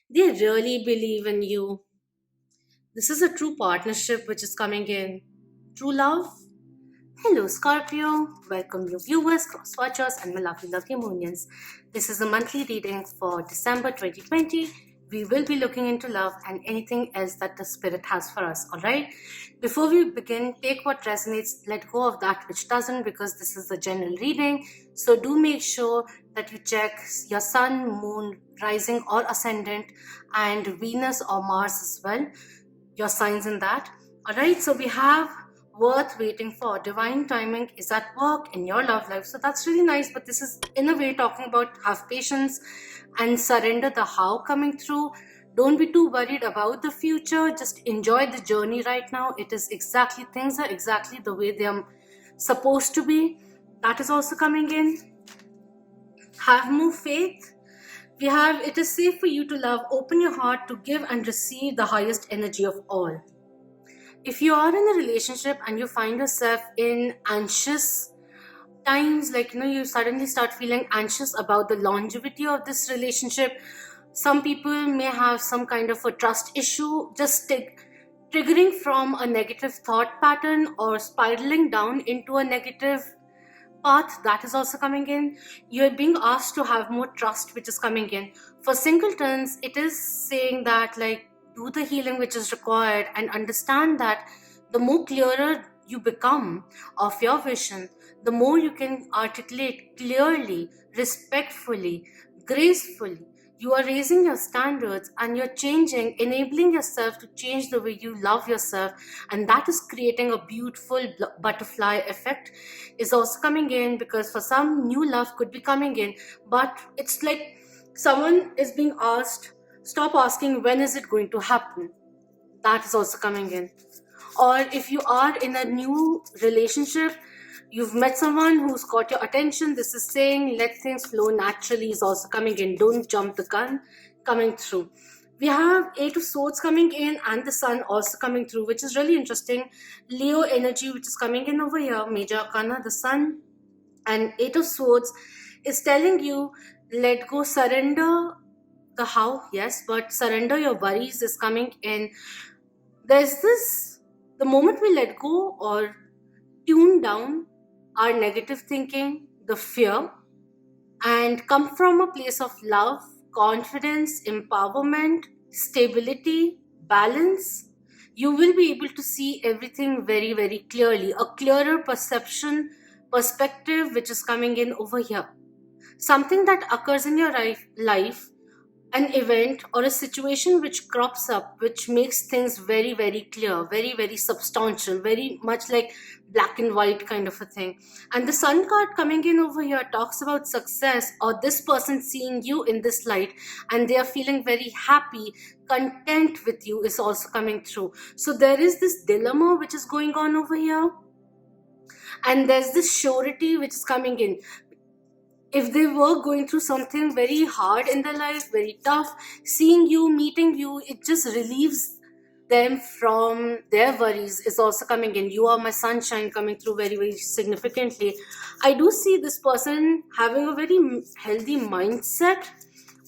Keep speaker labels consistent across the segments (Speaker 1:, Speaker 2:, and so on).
Speaker 1: They really believe in you. This is a true partnership which is coming in. True love. Hello, Scorpio. Welcome, you viewers, cross watchers, and my lovely, lovely Moonians. This is a monthly reading for December 2020. We will be looking into love and anything else that the spirit has for us. All right. Before we begin, take what resonates, let go of that which doesn't, because this is the general reading. So do make sure that you check your sun, moon, rising, or ascendant, and Venus or Mars as well, your signs in that. All right, so we have worth waiting for. Divine timing is at work in your love life. So that's really nice. But this is, in a way, talking about have patience and surrender the how coming through. Don't be too worried about the future. Just enjoy the journey right now. It is exactly, things are exactly the way they are supposed to be. That is also coming in. Have more faith. We have, it is safe for you to love. Open your heart to give and receive the highest energy of all. If you are in a relationship and you find yourself in anxious times, like you suddenly start feeling anxious about the longevity of this relationship. Some people may have some kind of a trust issue, just triggering from a negative thought pattern or spiraling down into a negative path. That is also coming in. You're being asked to have more trust, which is coming in. For singletons, it is saying that, like, do the healing which is required and understand that the more clearer you become of your vision, the more you can articulate clearly, respectfully, gracefully. You are raising your standards and you're changing, enabling yourself to change the way you love yourself, and that is creating a beautiful butterfly effect is also coming in, because for some, new love could be coming in, but it's like someone is being asked, stop asking when is it going to happen. That is also coming in. Or if you are in a new relationship, you've met someone who's got your attention, this is saying let things flow naturally is also coming in. Don't jump the gun coming through. We have Eight of Swords coming in and the Sun also coming through, which is really interesting. Leo energy which is coming in over here, major arcana, the Sun and Eight of Swords is telling you let go, surrender the how, yes, but surrender your worries is coming in. There's this, the moment we let go or tune down our negative thinking, the fear, and come from a place of love, confidence, empowerment, stability, balance, you will be able to see everything very, very clearly. A clearer perception, perspective, which is coming in over here. Something that occurs in your life, an event or a situation which crops up, which makes things very, very clear, very, very substantial, very much like black and white kind of a thing. And the Sun card coming in over here talks about success, or this person seeing you in this light and they are feeling very happy, content with you is also coming through. So there is this dilemma which is going on over here, and there's this surety which is coming in. If they were going through something very hard in their life, very tough, seeing you, meeting you, it just relieves them from their worries is also coming in. You are my sunshine coming through very, very significantly. I do see this person having a very healthy mindset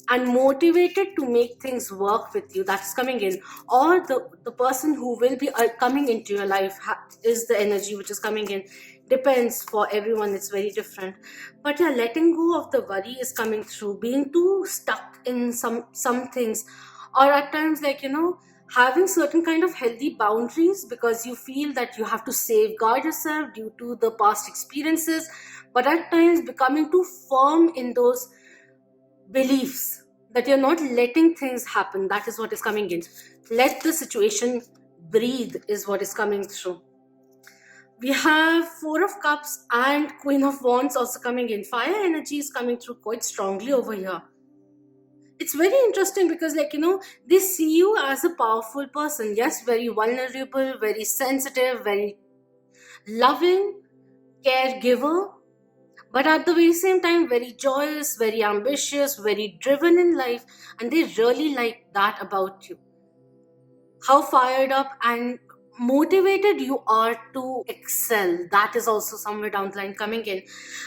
Speaker 1: and motivated to make things work with you. That's coming in. Or the person who will be coming into your life is the energy which is coming in. Depends, for everyone it's very different. But yeah, letting go of the worry is coming through. Being too stuck in some things, or at times, like, having certain kind of healthy boundaries because you feel that you have to safeguard yourself due to the past experiences, but at times becoming too firm in those beliefs that you're not letting things happen. That is what is coming in. Let the situation breathe is what is coming through. We have Four of Cups and Queen of Wands also coming in. Fire energy is coming through quite strongly over here. It's very interesting because, like, they see you as a powerful person. Yes, very vulnerable, very sensitive, very loving, caregiver, but at the very same time very joyous, very ambitious, very driven in life, and they really like that about you. How fired up and motivated you are to excel, that is also somewhere down the line coming in.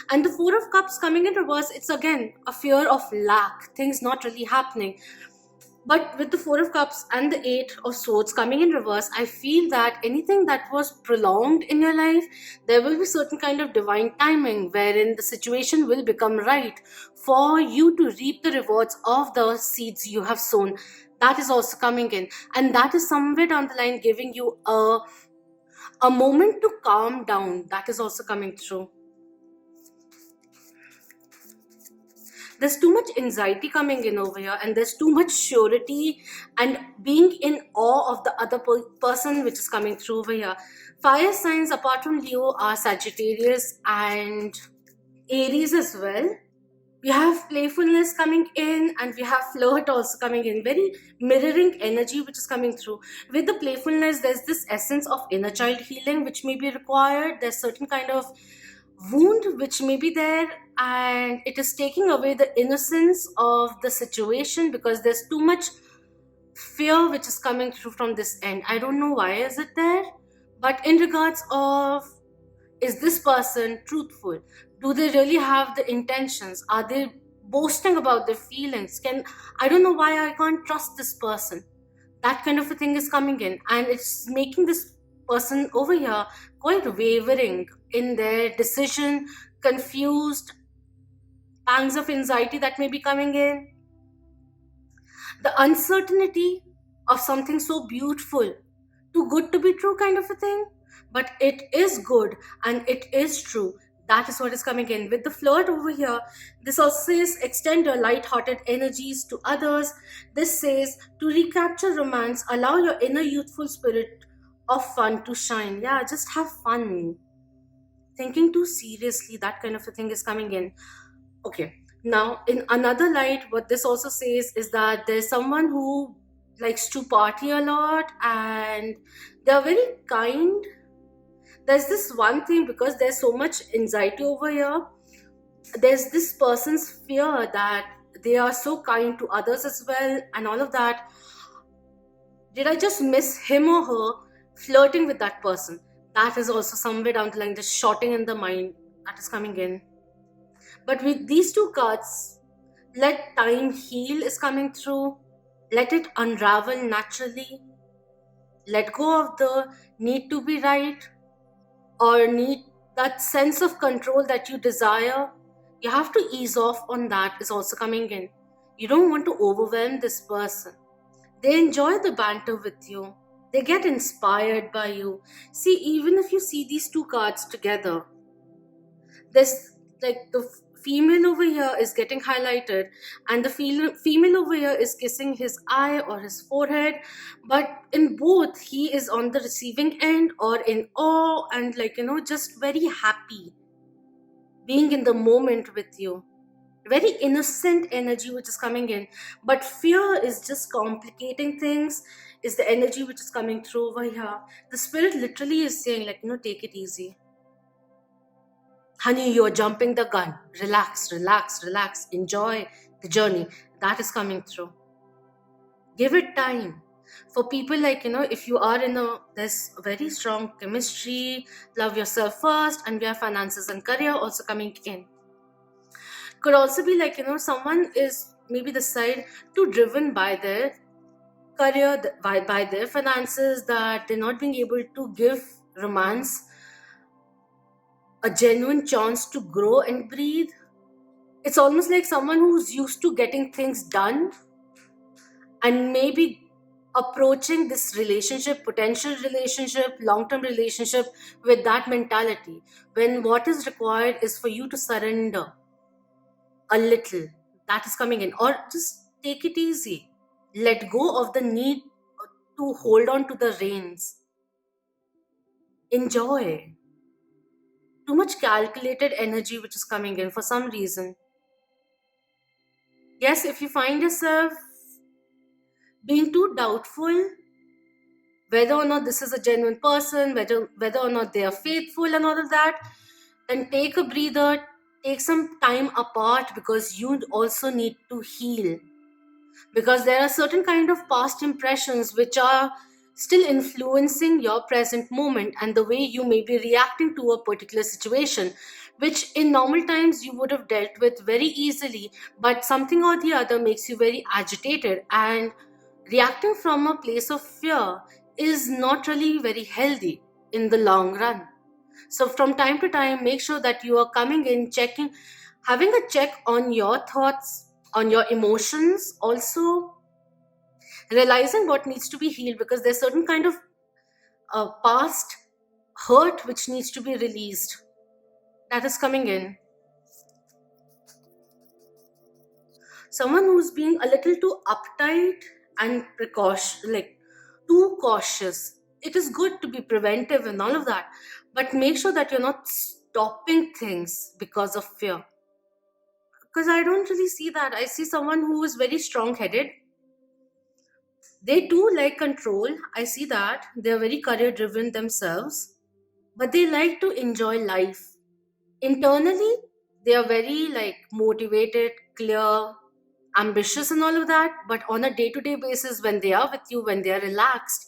Speaker 1: And the Four of Cups coming in reverse, it's again a fear of lack, things not really happening. But with the Four of Cups and the Eight of Swords coming in reverse, I feel that anything that was prolonged in your life, there will be certain kind of divine timing wherein the situation will become right for you to reap the rewards of the seeds you have sown. That is also coming in. And that is somewhere down the line giving you a moment to calm down. That is also coming through. There's too much anxiety coming in over here, and there's too much surety and being in awe of the other person which is coming through over here. Fire signs apart from Leo are Sagittarius and Aries as well. We have playfulness coming in, and we have flirt also coming in. Very mirroring energy which is coming through. With the playfulness, there's this essence of inner child healing which may be required. There's certain kind of wound which may be there, and it is taking away the innocence of the situation because there's too much fear which is coming through from this end. I don't know why is it there, but in regards of, is this person truthful? Do they really have the intentions? Are they boasting about their feelings? I don't know why I can't trust this person. That kind of a thing is coming in, and it's making this person over here quite wavering in their decision, confused, pangs of anxiety that may be coming in, the uncertainty of something so beautiful, too good to be true kind of a thing. But it is good and it is true. That is what is coming in. With the flirt over here, this also says extend your light-hearted energies to others. This says to recapture romance, allow your inner youthful spirit of fun to shine. Yeah, just have fun. Thinking too seriously, that kind of a thing is coming in. Okay, now in another light, what this also says is that there's someone who likes to party a lot and they're very kind. There's this one thing, because there's so much anxiety over here, there's this person's fear that they are so kind to others as well and all of that. Did I just miss him or her flirting with that person? That is also somewhere down the line, just shorting in the mind that is coming in. But with these two cards, let time heal is coming through. Let it unravel naturally. Let go of the need to be right or need that sense of control that you desire. You have to ease off on that is also coming in. You don't want to overwhelm this person. They enjoy the banter with you. They get inspired by you. See, even if you see these two cards together, there's like the female over here is getting highlighted and the female over here is kissing his eye or his forehead, but in both he is on the receiving end or in awe and just very happy being in the moment with you. Very innocent energy which is coming in, but fear is just complicating things, is the energy which is coming through over here. The spirit literally is saying take it easy. Honey, you're jumping the gun. Relax, relax, relax. Enjoy the journey. That is coming through. Give it time. For people if you are there's a very strong chemistry, love yourself first, and we have finances and career also coming in. Could also be someone is maybe the side too driven by their career, by their finances, that they're not being able to give romance a genuine chance to grow and breathe. It's almost like someone who's used to getting things done and maybe approaching this relationship, potential relationship, long-term relationship with that mentality, when what is required is for you to surrender a little. That is coming in. Or just take it easy. Let go of the need to hold on to the reins. Enjoy. Too much calculated energy which is coming in for some reason. Yes, if you find yourself being too doubtful whether or not this is a genuine person, whether or not they are faithful and all of that, then take a breather, take some time apart, because you also need to heal. Because there are certain kind of past impressions which are still influencing your present moment and the way you may be reacting to a particular situation, which in normal times you would have dealt with very easily, but something or the other makes you very agitated and Reacting from a place of fear is not really very healthy in the long run. So, from time to time, make sure that you are coming in, checking, having a check on your thoughts, on your emotions, also realizing what needs to be healed, because there's certain kind of past hurt which needs to be released. That is coming in. Someone who's being a little too uptight and precaution, like too cautious. It is good to be preventive and all of that, but make sure that you're not stopping things because of fear. Because I don't really see that. I see someone who is very strong headed. They too like control. I see that. They're very career driven themselves, but they like to enjoy life. Internally, they are very like motivated, clear, ambitious, and all of that. But on a day to day basis, when they are with you, when they are relaxed,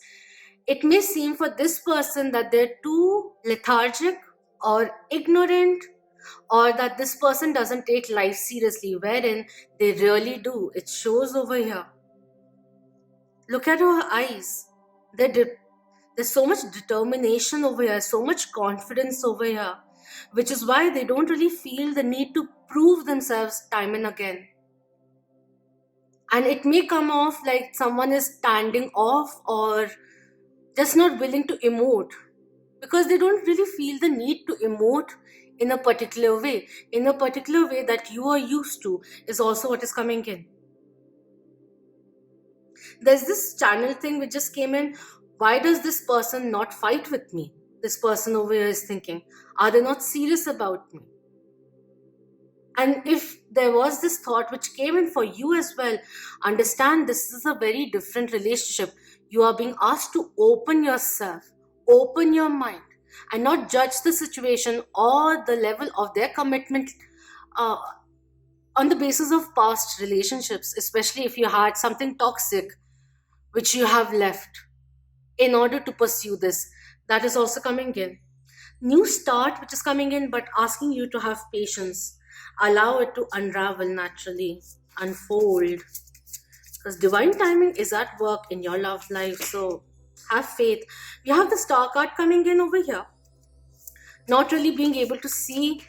Speaker 1: it may seem for this person that they're too lethargic or ignorant, or that this person doesn't take life seriously, wherein they really do. It shows over here. Look at her eyes. There's so much determination over here, so much confidence over here, which is why they don't really feel the need to prove themselves time and again. And it may come off like someone is standing off or just not willing to emote, because they don't really feel the need to emote in a particular way. In a particular way that you are used to is also what is coming in. There's this channel thing which just came in. Why does this person not fight with me? This person over here is thinking, are they not serious about me? And if there was this thought which came in for you as well, understand this is a very different relationship. You are being asked to open yourself, open your mind, and not judge the situation or the level of their commitment uh, on the basis of past relationships, especially if you had something toxic which you have left in order to pursue this. That is also coming in. New start which is coming in, but asking you to have patience. Allow it to unravel naturally, unfold, because divine timing is at work in your love life. So have faith. You have the star card coming in over here, not really being able to see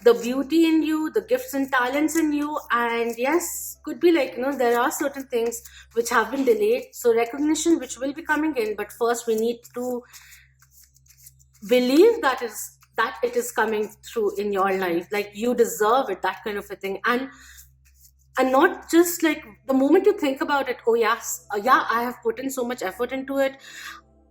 Speaker 1: the beauty in you, the gifts and talents in you. And yes, could be like, there are certain things which have been delayed, so recognition which will be coming in, but first we need to believe that it is coming through in your life, like you deserve it, that kind of a thing. And not just like the moment you think about it, oh yes, yeah, I have put in so much effort into it,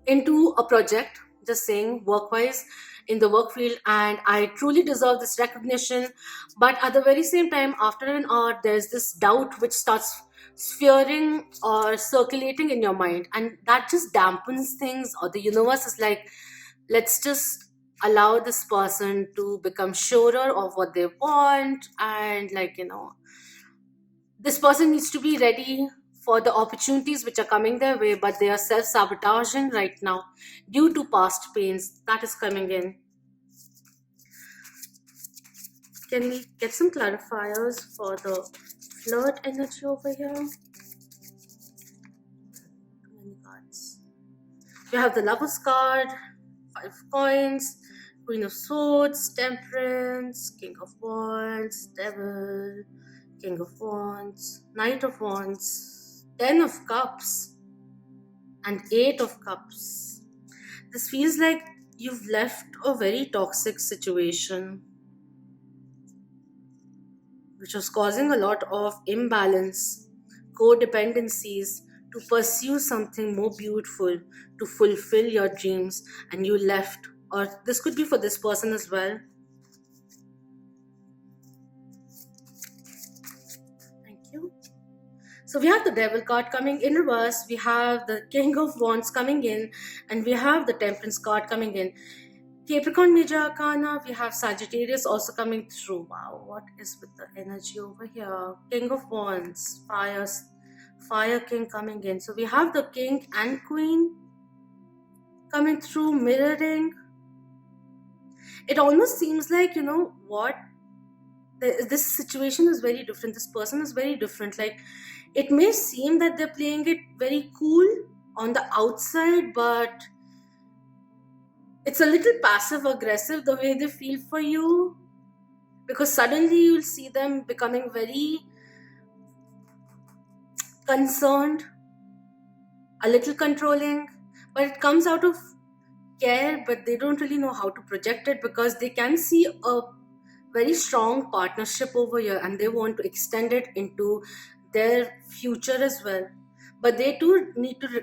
Speaker 1: into a project, just saying work wise, in the work field, and I truly deserve this recognition. But at the very same time, after an hour, there's this doubt which starts sphering or circulating in your mind, and that just dampens things. Or the universe is like, let's just allow this person to become surer of what they want. And like, this person needs to be ready for the opportunities which are coming their way, but they are self-sabotaging right now due to past pains. That is coming in. Can we get some clarifiers for the flirt energy over here? Too many cards. You have the Lover's card, 5 coins, Queen of Swords, Temperance, King of Wands, Devil, King of Wands, Knight of Wands, 10 of Cups, and 8 of Cups. This feels like you've left a very toxic situation which was causing a lot of imbalance, codependencies, to pursue something more beautiful, to fulfill your dreams, and you left. Or this could be for this person as well. Thank you. So we have the Devil card coming in reverse, we have the King of Wands coming in, and we have the Temperance card coming in. Capricorn Major Arcana, we have Sagittarius also coming through. Wow, what is with the energy over here? King of Wands, Fire King coming in. So we have the King and Queen coming through, mirroring. It almost seems like, what? This situation is very different. This person is very different. Like, It may seem that they're playing it very cool on the outside, but it's a little passive aggressive the way they feel for you, because suddenly you'll see them becoming very concerned, a little controlling, but it comes out of care, but they don't really know how to project it because they can see a very strong partnership over here and they want to extend it into their future as well. But they too need to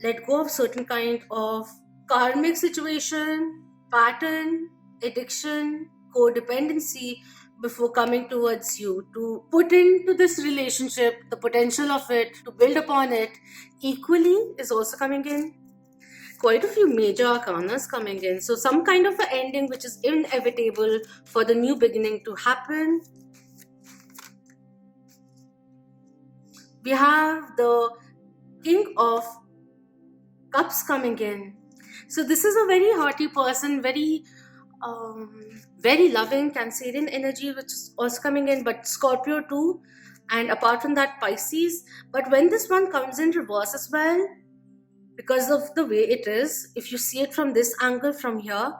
Speaker 1: let go of certain kind of karmic situation, pattern, addiction, codependency before coming towards you to put into this relationship the potential of it, to build upon it. Equally is also coming in. Quite a few major arcanas coming in. So some kind of an ending which is inevitable for the new beginning to happen. We have the King of Cups coming in. So this is a very hearty person, very loving Cancerian energy, which is also coming in, but Scorpio too. And apart from that, Pisces. But when this one comes in reverse as well, because of the way it is, if you see it from this angle from here,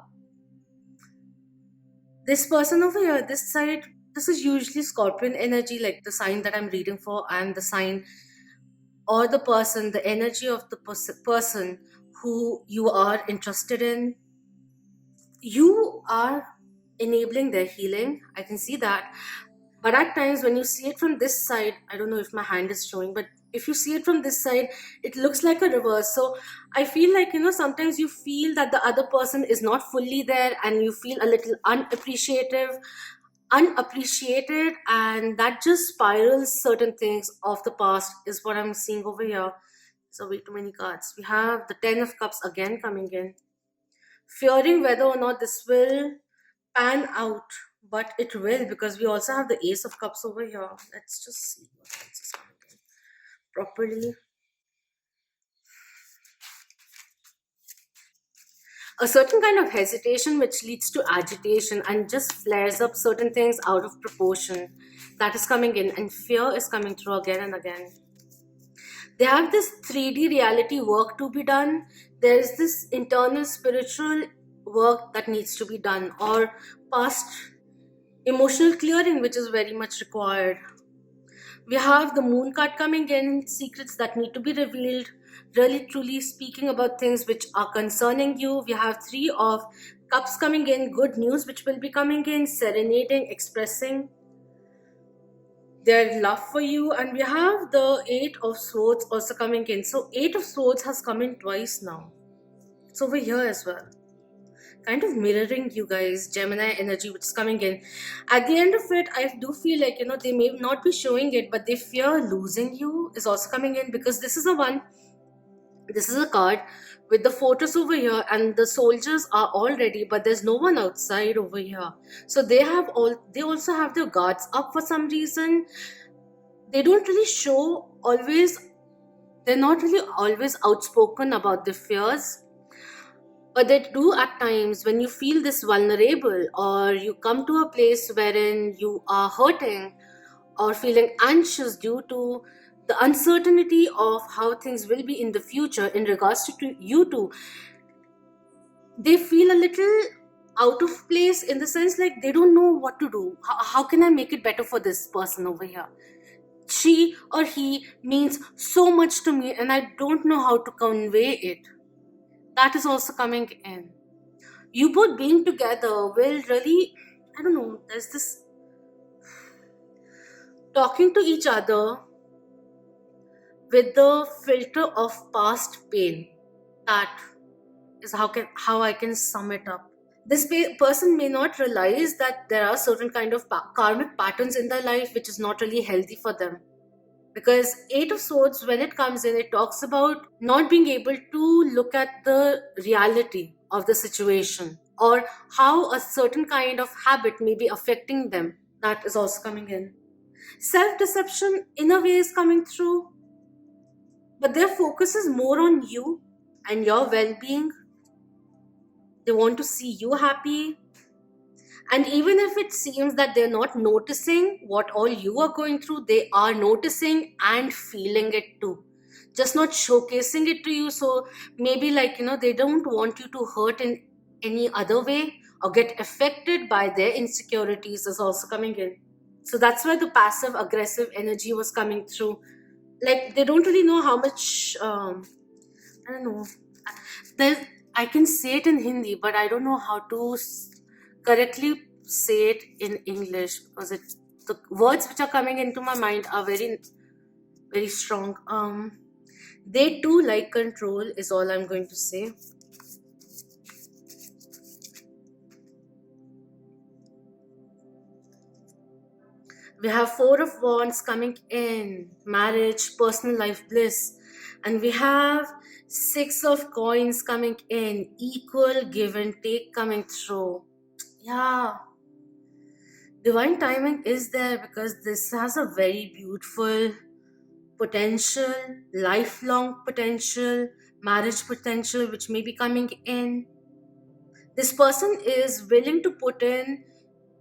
Speaker 1: this person over here, this side, this is usually Scorpion energy, like the sign that I'm reading for, and the sign or the person, the energy of the person who you are interested in. You are enabling their healing. I can see that. But at times, when you see it from this side, I don't know if my hand is showing, but if you see it from this side, it looks like a reverse. So I feel like, sometimes you feel that the other person is not fully there and you feel a little unappreciated, and that just spirals certain things of the past, is what I'm seeing over here. So way too many cards. We have the Ten of Cups again coming in, fearing whether or not this will pan out, but it will, because we also have the Ace of Cups over here. Let's just see what else is coming in properly. A certain kind of hesitation which leads to agitation and just flares up certain things out of proportion, that is coming in, and fear is coming through again and again. They have this 3D reality work to be done. There's this internal spiritual work that needs to be done, or past emotional clearing which is very much required. We have the Moon card coming in, secrets that need to be revealed, really truly speaking about things which are concerning you. We have Three of Cups coming in, good news which will be coming in, serenading, expressing their love for you. And we have the Eight of Swords also coming in. So Eight of Swords has come in twice now. It's over here as well, kind of mirroring you guys, Gemini energy which is coming in. At the end of it, I do feel like, they may not be showing it, but they fear losing you is also coming in, because this is a card with the fortress over here, and the soldiers are all ready, but there's no one outside over here. So they also have their guards up for some reason. They don't really show always, they're not really always outspoken about their fears, but they do at times. When you feel this vulnerable, or you come to a place wherein you are hurting or feeling anxious due to the uncertainty of how things will be in the future in regards to you two, they feel a little out of place, in the sense like they don't know what to do. How can I make it better for this person over here? She or he means so much to me and I don't know how to convey it. That is also coming in. You both being together will really, I don't know, there's this talking to each other with the filter of past pain. That is how I can sum it up. This person may not realize that there are certain kind of karmic patterns in their life which is not really healthy for them. Because Eight of Swords, when it comes in, it talks about not being able to look at the reality of the situation, or how a certain kind of habit may be affecting them. That is also coming in. Self-deception in a way is coming through, but their focus is more on you and your well-being. They want to see you happy, And even if it seems that they're not noticing what all you are going through, they are noticing and feeling it too. Just not showcasing it to you. So maybe, like, they don't want you to hurt in any other way or get affected by their insecurities, is also coming in. So that's why the passive aggressive energy was coming through. Like, they don't really know how much, I don't know. There's, I can say it in Hindi, but I don't know how to correctly say it in English, because the words which are coming into my mind are very, very strong. They too like control, is all I'm going to say. We have Four of Wands coming in, marriage, personal life bliss. And we have Six of Coins coming in, equal give and take coming through. Yeah, divine timing is there, because this has a very beautiful potential, lifelong potential, marriage potential, which may be coming in. This person is willing to put in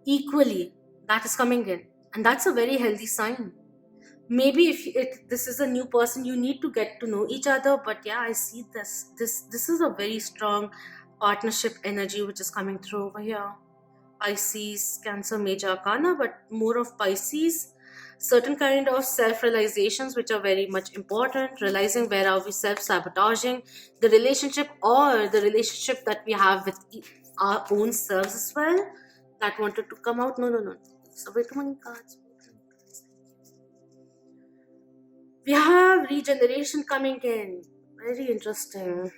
Speaker 1: equally, that is coming in, and that's a very healthy sign. Maybe if this is a new person, you need to get to know each other, but yeah, I see this is a very strong partnership energy which is coming through over here. Pisces, Cancer, Major Arcana, but more of Pisces. Certain kind of self-realizations which are very much important. Realizing where are we self-sabotaging the relationship, or the relationship that we have with our own selves as well. That wanted to come out. No, no, no. So way too many cards. We have regeneration coming in. Very interesting.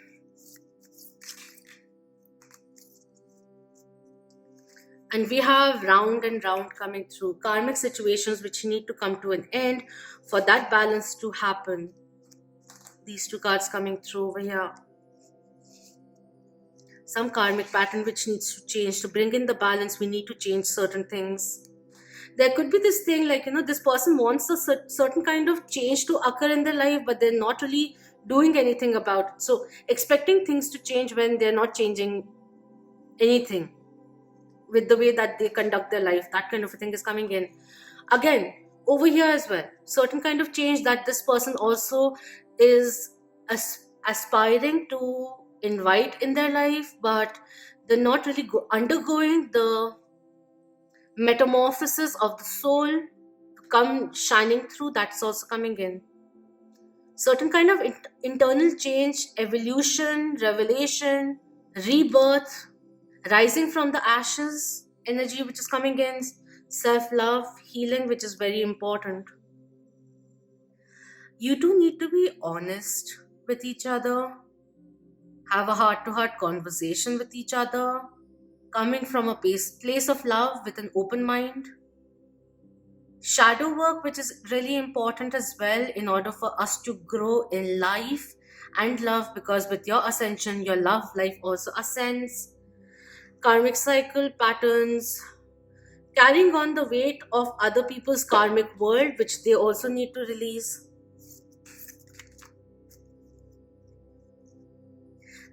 Speaker 1: And we have round and round coming through, karmic situations which need to come to an end for that balance to happen. These two cards coming through over here. Some karmic pattern which needs to change. To bring in the balance, we need to change certain things. There could be this thing like, this person wants a certain kind of change to occur in their life, but they're not really doing anything about it. So expecting things to change when they're not changing anything with the way that they conduct their life, that kind of a thing is coming in. Again, over here as well, certain kind of change that this person also is aspiring to invite in their life, but they're not really undergoing the metamorphosis of the soul come shining through. That's also coming in. Certain kind of internal change, evolution, revelation, rebirth, rising from the ashes energy which is coming in. Self-love, healing, which is very important. You two need to be honest with each other, have a heart-to-heart conversation with each other, coming from a place of love with an open mind. Shadow work, which is really important as well in order for us to grow in life and love, because with your ascension, your love life also ascends. Karmic cycle patterns, carrying on the weight of other people's karmic world, which they also need to release.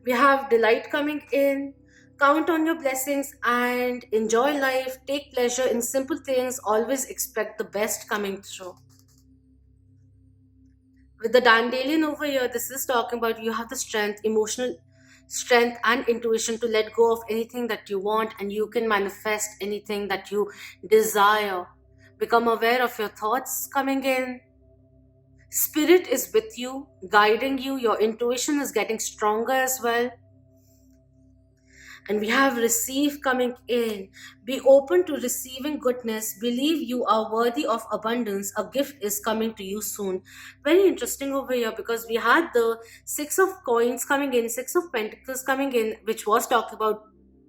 Speaker 1: We have delight coming in. Count on your blessings and enjoy life. Take pleasure in simple things. Always expect the best coming through. With the Dandelion over here, this is talking about you have the strength, emotional strength and intuition to let go of anything that you want, and you can manifest anything that you desire. Become aware of your thoughts coming in. Spirit is with you, guiding you. Your intuition is getting stronger as well. And we have receive coming in. Be open to receiving goodness. Believe you are worthy of abundance. A gift is coming to you soon. Very interesting over here, because we had the Six of Coins coming in, Six of Pentacles coming in, which was talking about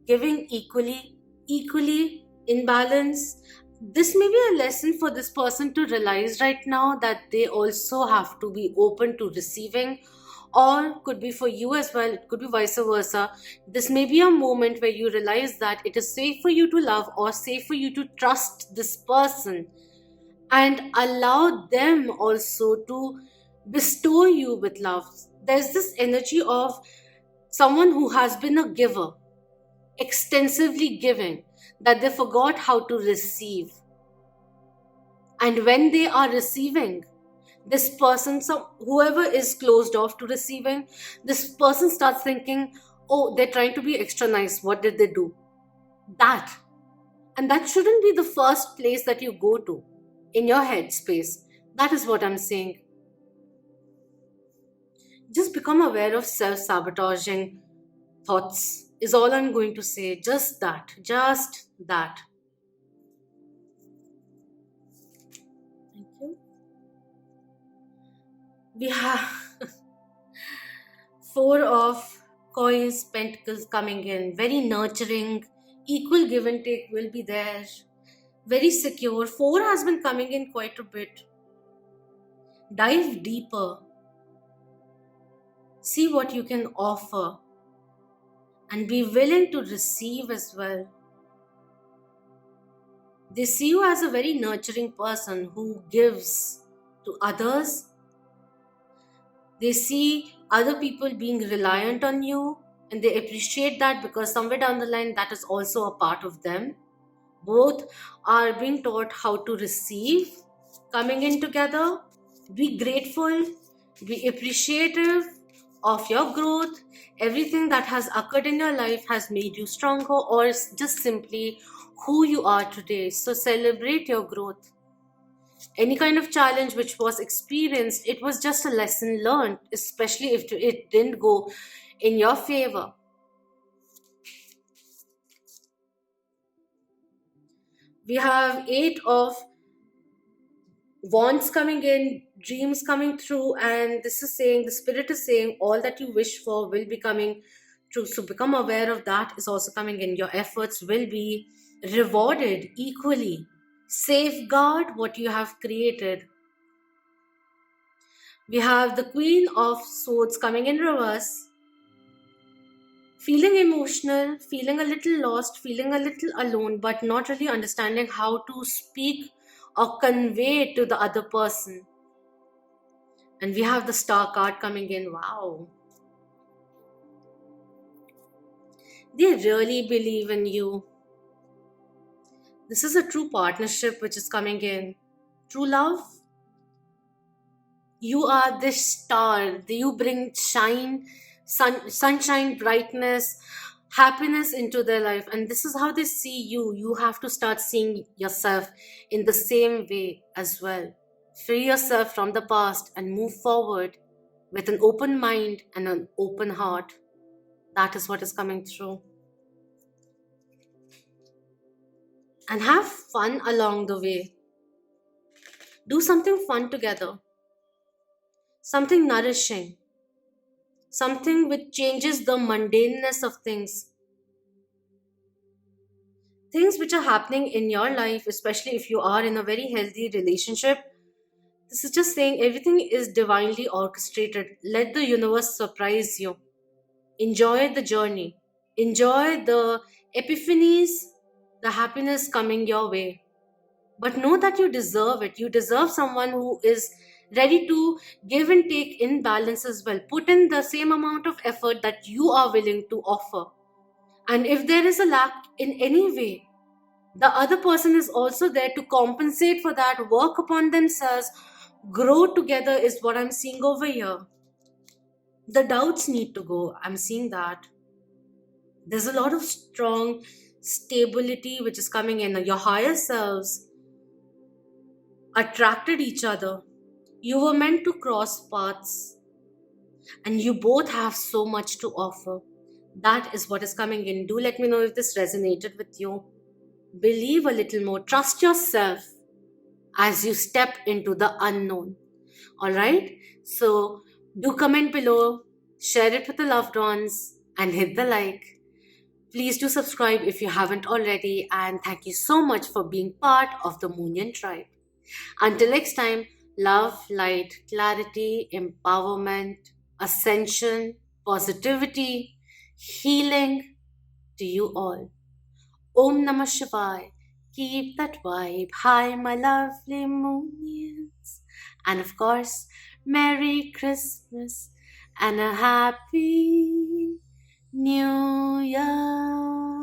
Speaker 1: giving equally in balance. This may be a lesson for this person to realize right now, that they also have to be open to receiving, or could be for you as well, it could be vice versa. This may be a moment where you realize that it is safe for you to love, or safe for you to trust this person, and allow them also to bestow you with love. There's this energy of someone who has been a giver, extensively giving. that they forgot how to receive. And when they are receiving, this person, whoever is closed off to receiving, this person starts thinking, oh, they're trying to be extra nice. What did they do? That. And that shouldn't be the first place that you go to in your head space. That is what I'm saying. Just become aware of self sabotaging thoughts, is all I'm going to say. Just that. Just that. Thank you. We have Four of Coins, Pentacles coming in. Very nurturing, equal give and take will be there. Very secure. Four has been coming in quite a bit. Dive deeper. See what you can offer. And be willing to receive as well. They see you as a very nurturing person who gives to others. They see other people being reliant on you, and they appreciate that because somewhere down the line that is also a part of them. Both are being taught how to receive, coming in together. Be grateful, be appreciative of your growth. Everything that has occurred in your life has made you stronger, or just simply who you are today. So celebrate your growth. Any kind of challenge which was experienced, it was just a lesson learned, especially if it didn't go in your favor. We have Eight of Wands coming in, dreams coming through, and this is saying, the spirit is saying, all that you wish for will be coming true. So become aware of that is also coming in. Your efforts will be rewarded equally. Safeguard what you have created. We have the Queen of Swords coming in reverse. Feeling emotional, feeling a little lost, feeling a little alone, but not really understanding how to speak or convey to the other person. And we have the Star card coming in. Wow. They really believe in you. This is a true partnership which is coming in. True love. You are this star. You bring sunshine, brightness, happiness into their life. And this is how they see you. You have to start seeing yourself in the same way as well. Free yourself from the past and move forward with an open mind and an open heart. That is what is coming through. And have fun along the way. Do something fun together. Something nourishing. Something which changes the mundaneness of things. Things which are happening in your life, especially if you are in a very healthy relationship. This is just saying everything is divinely orchestrated. Let the universe surprise you. Enjoy the journey. Enjoy the epiphanies, the happiness coming your way. But know that you deserve it. You deserve someone who is ready to give and take in balance as well. Put in the same amount of effort that you are willing to offer. And if there is a lack in any way, the other person is also there to compensate for that, work upon themselves, grow together is what I'm seeing over here. The doubts need to go. I'm seeing that. There's a lot of strong stability which is coming in. Your higher selves attracted each other. You were meant to cross paths. And you both have so much to offer. That is what is coming in. Do let me know if this resonated with you. Believe a little more. Trust yourself as you step into the unknown. Alright? So do comment below, share it with the loved ones, and hit the like. Please do subscribe if you haven't already, and thank you so much for being part of the Moonian tribe. Until next time, love, light, clarity, empowerment, ascension, positivity, healing to you all. Om Namah Shivaya. Keep that vibe high, my lovely Moonians. And of course, Merry Christmas and a Happy New Year.